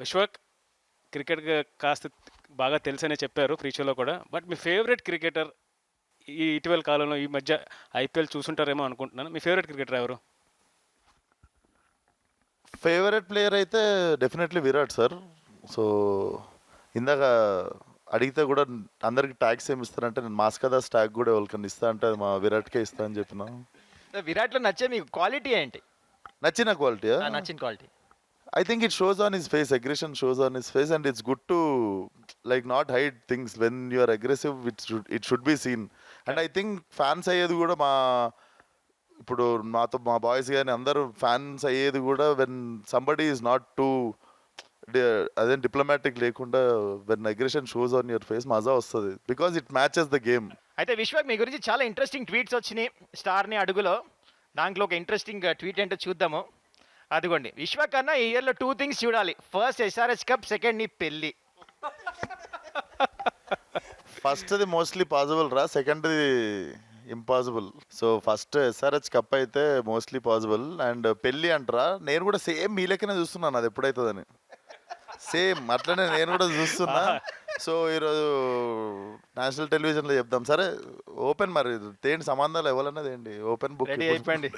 Vishwak cricket కాస్త బాగా తెలుసనే చెప్పారు ప్రీ షోలో కూడా. బట్ మీ ఫేవరెట్ క్రికెటర్ ఈ ఇటీవల కాలంలో ఈ మధ్య ఐపీఎల్ చూసుంటారేమో అనుకుంటున్నాను. మీ ఫేవరెట్ క్రికెటర్ ఎవరు? ఫేవరెట్ ప్లేయర్ అయితే డెఫినెట్లీ విరాట్ సార్. సో ఇందాక అడిగితే కూడా అందరికి ట్యాగ్స్ ఏమి ఇస్తారంటే నేను మాస్కదాస్ ట్యాగ్ కూడా ఎవరికన్నా ఇస్తా అంటే అది మా విరాట్కే ఇస్తా అని చెప్పిన. విరాట్లో నచ్చే మీకు క్వాలిటీ ఏంటి? నచ్చిన క్వాలిటీ నచ్చిన quality I think it shows on his face, aggression shows on his face, and it's good to like not hide things. When you are aggressive, it should be seen. And I think fans అయ్యేది కూడా ఇప్పుడు మా boys కానీ అందరూ fans అయ్యేది కూడా when somebody is not two అదే diplomatic లేకుండా when aggression shows on your face మజా వస్తుంది because it matches the game. అయితే విశ్వక్ మీ గురించి చాలా ఇంట్రెస్టింగ్ ట్వీట్స్ వచ్చినాయి స్టార్ని అడుగులో. దాంట్లో ఒక ఇంట్రెస్టింగ్ ట్వీట్ ఏంటో చూద్దాము. అదిగోండి, విశ్వక్ అన్న ఈ ఇయర్లో 2 things చూడాలి. ఫస్ట్ ఎస్ఆర్హెచ్ కప్, సెకండ్ నీ పెళ్ళి. ఫస్ట్ది మోస్ట్లీ పాసిబుల్ రా, సెకండ్ది impossible. So first SRH cup అయితే మోస్ట్లీ పాసిబుల్. అండ్ పెళ్ళి అంటారా, నేను కూడా సేమ్ మీ లెక్కనే చూస్తున్నాను అది ఎప్పుడైతుందని. సేమ్ అట్లనే నేను కూడా చూస్తున్నా. సో ఈరోజు నేషనల్ టెలివిజన్లో చెప్దాం. సరే ఓపెన్ మరి తేండి, సంబంధాలు ఎవరన్నది ఏంటి, ఓపెన్ బుక్ రెడీ అయిపోయింది.